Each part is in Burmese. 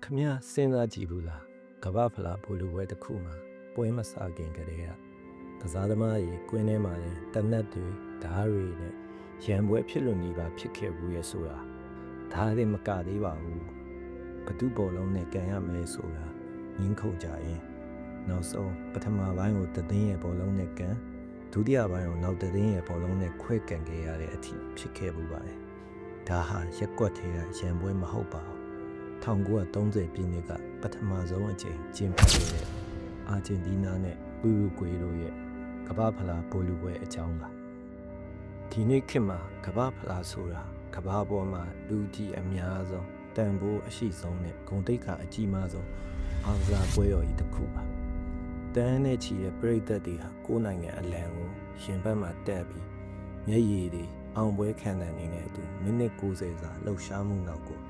ခမရစဉ်းစားကြည့်ဘူးလားကမ္ဘာဖလားဘူလူပွဲတစ်ခုမှာပွဲမစခင်ကတည်းကစားသမားကြီးကွင်းထဲမှာလည်းတနတ်တွေဓားတွေနဲ့ရံပွဲဖြစ်လို့နေပါဖြစ်ခဲ့ဘူးရဲ့ဆိုတာဒါလည်းမကသေးပါဘူးဘသူဘောလုံးနဲ့ကန်ရမယ်ဆိုတာငင်းခုန်ကြရင်နောက်ဆုံးပထမပိုင်းကိုတသိန်းရဲ့ဘောလုံးနဲ့ကန်ဒုတိယပိုင်းကိုနောက်တသိန်းရဲ့ဘောလုံးနဲ့ခွဲကန်ခဲ့ရတဲ့အထိဖြစ်ခဲ့ဘူးပါတယ်ဒါဟာရက်ကွက်ထဲကရံပွဲမဟုတ်ပါဘူး1930ပြည့်နှစ်ကပထမဆုံးအကြိမ်ကျင်းပခဲ့တဲ့အာဂျင်တီးနားနဲ့ဥရုဂွေးတို့ရဲ့ကမ္ဘာဖလားဘောလုံးပွဲအကြောင်းပါဒီနေ့ခေတ်မှာကမ္ဘာဖလားဆိုတာကမ္ဘာပေါ်မှာလူကြီးအများဆုံးတန်ဖိုးအရှိဆုံးနဲ့ဂုဏ်သိက္ခာအကြီးမားဆုံးအားကစားပွဲတော်ကြီးတစ်ခုပါတန်းနဲ့ချီတဲ့ပရိသတ်တွေဟာကိုယ်နိုင်ငံအလံကိုရှင်ဘက်မှာတက်ပြီးမျက်ရည်တွေအောင်ပွဲခံတဲ့အနေနဲ့အတူမိနစ်90စာလှုပ်ရှားမှုနောက်ကို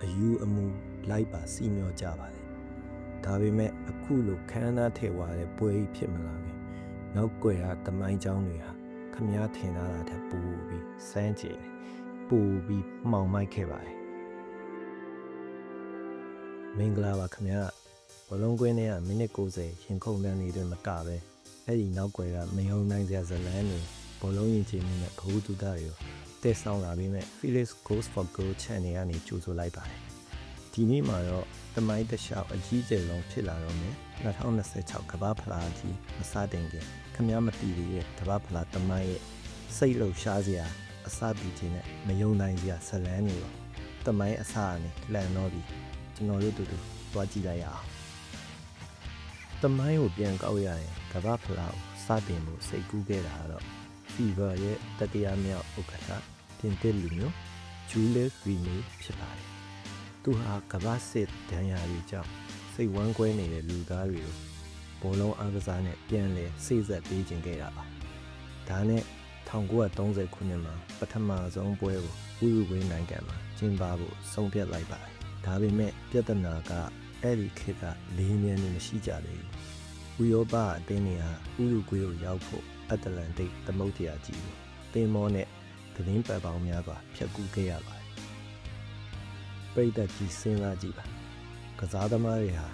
အယူအမူလိုက်ပါစီမျောကြပါတယ်ဒါပေမဲ့အခုလိုခမ်းနားထည့်ဝါတဲ့ပွဲကြီးဖြစ်မလာခင်နောက်ကွယ်ကတမိုင်းကြောင်းတွေဟာခမည်းထင်ထားတာထက်ပိုပြီးစမ်းကြည့်ပိုပြီးမှောင်မိုက်ခဲ့ပါတယ်မင်္ဂလာပါခမည်းဘလုံးကွင်းထဲကမိနစ်90ရင်ခုန်တန်းနေတွင်မကပဲအဲ့ဒီနောက်ကွယ်ကမယုံနိုင်စရာဇလန်းတွေဘောလုံးရင်ချင်းမှုနဲ့ဘဝတုဒ္ဒတွေကိုတက်ဆောင်လာပြီးမဲ့ Felix Goes for Goal Channel ကနေကြိုဆိုလိုက်ပါတယ်ဒီနေ့မှာတော့တမိုင်းတစ်လျှောက်အကြီးကျယ်ဆုံးဖြစ်လာတော့မယ်2026ကမ္ဘာဖလားကြီးမစတင်ခင်ခမည်းမတီးရဲ့ကမ္ဘာဖလားတမိုင်းရဲ့စိတ်လှုပ်ရှားစရာအစပီခြင်းနဲ့မယုံနိုင်စရာဇလန်းတွေရောတမိုင်းအစအနေလှန်တော့ပြီးကျွန်တော်တို့တူတူသွားကြည့်လိုက်ရအောင်တမိုင်းကိုပြန်ကောက်ရရင်ကမ္ဘာဖလားကိုစတင်ဖို့စိတ်ကူးခဲ့တာတော့FIFA ရဲ့တတိယမြောက်ဥက္ကဋ္ဌပြင်သစ်လူမျိုးဂျူးလက်ရီနီဖြစ်ပါတယ်။သူဟာကမ္ဘာစစ်ဒဏ်ရာတွေကြောင့်စိတ်ဝမ်းကွဲနေတဲ့လူသားတွေကိုဘောလုံးအားကစားနဲ့ပြန်လည်စိတ်ဆက်ပေးခြင်းခဲ့တာပါ။ဒါနဲ့1930ခုနှစ်မှာပထမဆုံးပွဲကိုဥရုဂွေးနိုင်ငံမှာကျင်းပဖို့ဆုံးဖြတ်လိုက်ပါတယ်။ဒါပေမဲ့ပြဿနာကအဲ့ဒီခေတ်ကလေးမြန်နေမရှိကြသေးဘူး။ဥရောပအသင်းတွေဟာဥရုဂွေးကိုရောက်ဖို့အတ္တလန္တိတ်သမုဒ္ဒရာကြီးကိုသင်္ဘောနဲ့သတင်းပတ်ပေါင်းများစွာဖြတ်ကူးခဲ့ရပါတယ်။ပြည်သက်ကြီးစဉ်းစားကြည့်ပါ။ကစားသမားတွေဟာ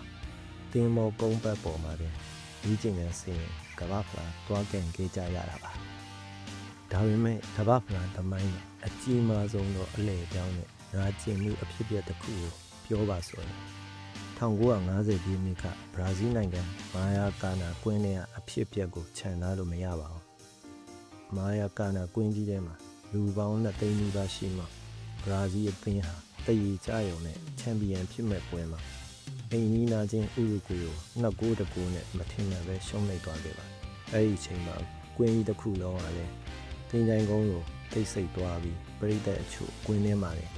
သင်္ဘောကုန်းပတ်ပေါ်မှာတင်ဒီကျင်ကဆင်းကမ္ဘာဖလားတွားကန်ခဲ့ကြရတာပါ။ဒါပေမဲ့ကမ္ဘာဖလားသမိုင်းမှာအကြီးမားဆုံးသောအလဲပြောင်းနဲ့နာကျင်မှုအဖြစ်အပျက်တစ်ခုကိုပြောပါဆိုရင်1950ပြည့်နှစ်ကဘရာဇီးနိုင်ငံမာယာကာနာကွင်းထဲကအဖြစ်အပျက်ကိုခြံထားလို့မရပါဘူး။မာယာကာနာကွင်းကြီးထဲမှာလူပေါင်း2သိန်းနီးပါးရှိမှဘရာဇီးအသင်းဟာတည်ရကြရုံနဲ့ချန်ပီယံဖြစ်မဲ့ပွဲမှာအိမ်နီးနားချင်းဥရုဂွေးကို2-9နဲ့မထင်မှန်ပဲရှုံးလိုက်သွားခဲ့ပါ။အဲဒီအချိန်မှာကွင်းကြီးတစ်ခုလုံးကလည်းတင်းချိုင်းကုန်းကိုတိတ်ဆိတ်သွားပြီးပရိသတ်အချို့ကွင်းထဲမှာလည်း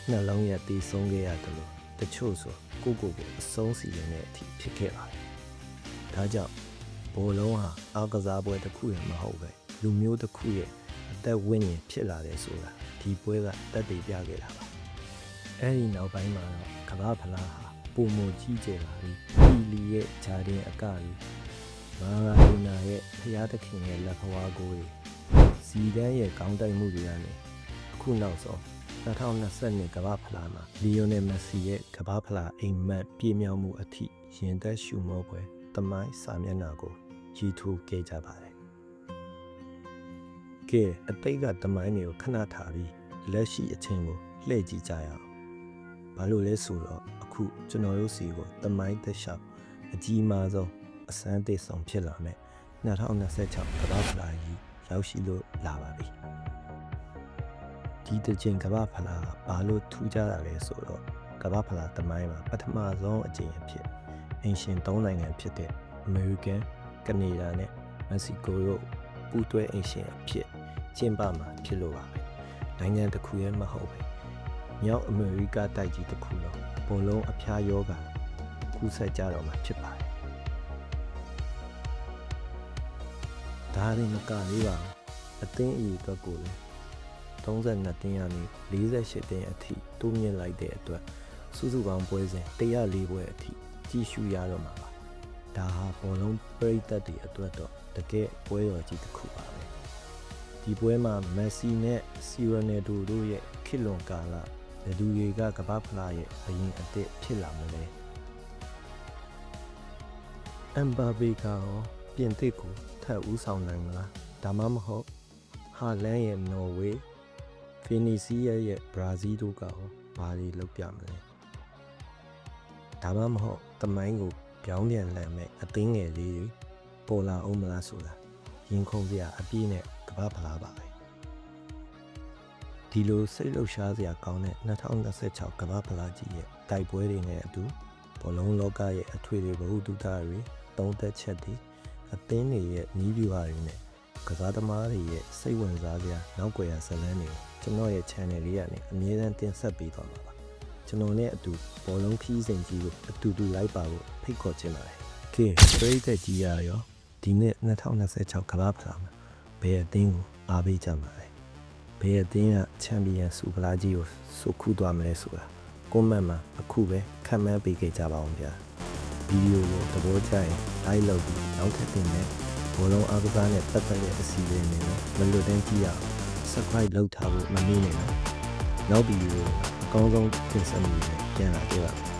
နှလုံးရတီးဆုံးခဲ့ရတယ်လို့တချို့ဆိုကိုအဆုံးစီရင်တဲ့အထိဖြစ်ခဲ့ပါတယ်။ဒါကြောင့်ဘောလုံးဟာအားကစားပွဲတစ်ခုရမဟုတ်ပဲလူမျိုးတစ်ခုရဲ့အသက်ဝိညာဉ်ဖြစ်လာတယ်ဆိုတာဒီပွဲကတက်တည်ပြခဲ့တာပါ။အဲဒီနောက်ပိုင်းမှာတော့ကမ္ဘာဖလားဟာပုံမကြီးကျယ်လာပြီးပီလီရဲ့ဂျာဒင်အကတွေမာရာဒိုနာရဲ့ဖျားသခင်ရဲ့လက်ခွားကိုယ်ဇီဒန်ရဲ့ကောင်းတိုက်မှုတွေကနေအခုနောက်ဆုံး2022ကမ္ဘာဖလားမှာလီယိုနယ်မက်ဆီရဲ့ကမ္ဘာဖလားအိမ်မက်ပြည့်မြောက်မှုအထိရင်သက်ရှုမောပွဲတမိုင်းစာမျက်နှာကိုကြီးထူးခဲ့ကြပါတယ်။ကဲအတိတ်ကတမိုင်းတွေကိုခဏထားပြီးလက်ရှိအချိန်ကိုလှည့်ကြည့်ကြရအောင်။ဘာလို့လဲဆိုတော့အခုကျွန်တော်တို့စီကိုတမိုင်းသက်လျှောက်အကြီးမားဆုံးအစမ်းသစ်ဆုံးဖြစ်လာမဲ့2026ကမ္ဘာဖလားကြီးရောက်ရှိလို့လာပါပြီ။ဒီတစ်ချိန်ကမ္ဘာဖလားဘာလို့ထူးခြားတာလဲဆိုတော့ကမ္ဘာဖလားသမိုင်းမှာပထမဆုံးအကြိမ်အဖြစ်အင်ရှင်3နိုင်ငံဖြစ်တဲ့အမေရိကန်၊ကနေဒါနဲ့မက္ကဆီကိုတို့ပူးတွဲအင်ရှင်အဖြစ်ကျင်းပမှာဖြစ်လို့ပါပဲ။နိုင်ငံတစ်ခုရဲ့မဟုတ်ပဲမြောက်အမေရိကတိုက်ကြီးတစ်ခုလုံးဘောလုံးအဖျားယောဂါကူးစက်ကြတော့မှာဖြစ်ပါတယ်။ဒါရင်မကလေးပါအသင်းအရေးအတွက်ကိုလည်း32တင်းရနေ48တင်းအထိတိုးမြင့်လိုက်တဲ့အတွက်စုစုပေါင်းပွဲစဉ်104ပွဲအထိကြီးစုရတော့မှာပါဒါဟာဘောလုံးပရိသတ်တွေအတွက်တော့တကယ်ပွဲတော်ကြီးတစ်ခုပါပဲဒီပွဲမှာမက်ဆီနဲ့စီရိုနယ်ဒိုတို့ရဲ့ခေတ်လွန်ကာလ ဘယ်သူတွေကကမ္ဘာဖလားရဲ့အရင်အသစ်ဖြစ်လာမလဲအမ်ဘာဘေကရောပြင်သစ်ကိုထပ်ဦးဆောင်နိုင်မလားဒါမှမဟုတ်ဟာလန်ရဲ့နော်ဝေးဖီနီစီးယားရဲ့ဘရာဇီးတို့ကရောဘာတွေလုပ်ပြမလဲဒါမှမဟုတ်တမိုင်းကိုပြောင်းပြန်လှန်မဲ့အသင်းငယ်လေးတွေပေါ်လာအောင်မလားဆိုတာရင်ခုန်စရာအပြည့်နဲ့ကမ္ဘာဖလားပါပဲဒီလိုစိတ်လှုပ်ရှားစရာကောင်းတဲ့2026ကမ္ဘာဖလားကြီးရဲ့တိုက်ပွဲတွေနဲ့အတူဘောလုံးလောကရဲ့အထွေတွေဘဟုတုတတွေသုံးသက်ချက်တွေအသင်းတွေရဲ့နီးဗျူဟာတွေနဲ့ကစားသမားတွေရဲ့စိတ်ဝင်စားစရာနောက်ွယ်ရဇာတ်လမ်းတွေကိုကျွန်တော်ရဲ့ channel လေးကနေအမြဲတမ်းတင်ဆက်ပေးသွားမှာပါကျွန်တော်နဲ့အတူဘောလုံးခီးစဉ်ကြီးကိုအတူတူလိုက်ပါဖို့ဖိတ်ခေါ်ချင်ပါတယ်ကဲပရိသတ်ကြီးရရောဒီနေ့2026ကမ္ဘာဖလားမှာဘယ်အသင်းကိုအားပေးကြမှာလဲဘယ်အသင်းကချန်ပီယံဆုဖလားကြီးကိုစုခုသွားမလဲဆိုတာကွန်မန့်မှာအခုပဲခန့်မှန်းပေးခဲ့ကြပါအောင်ဗျာဗီဒီယိုကိုသဘောကျရင် like လုပ်ပြီးနောက်ထပ်တင်တဲ့ဘောလုံးအားကစားနဲ့ပတ်သက်တဲ့အစီအစဉ်တွေနဲ့မလွတ်တမ်းကြည့်ရအောင် subscribe လုပ်ထားဖို့မမေ့နဲ့နော်နောက်ဗီဒီယိုအကောင်းဆုံးတင်ဆက်မှုတွေပြန်လာကြပါ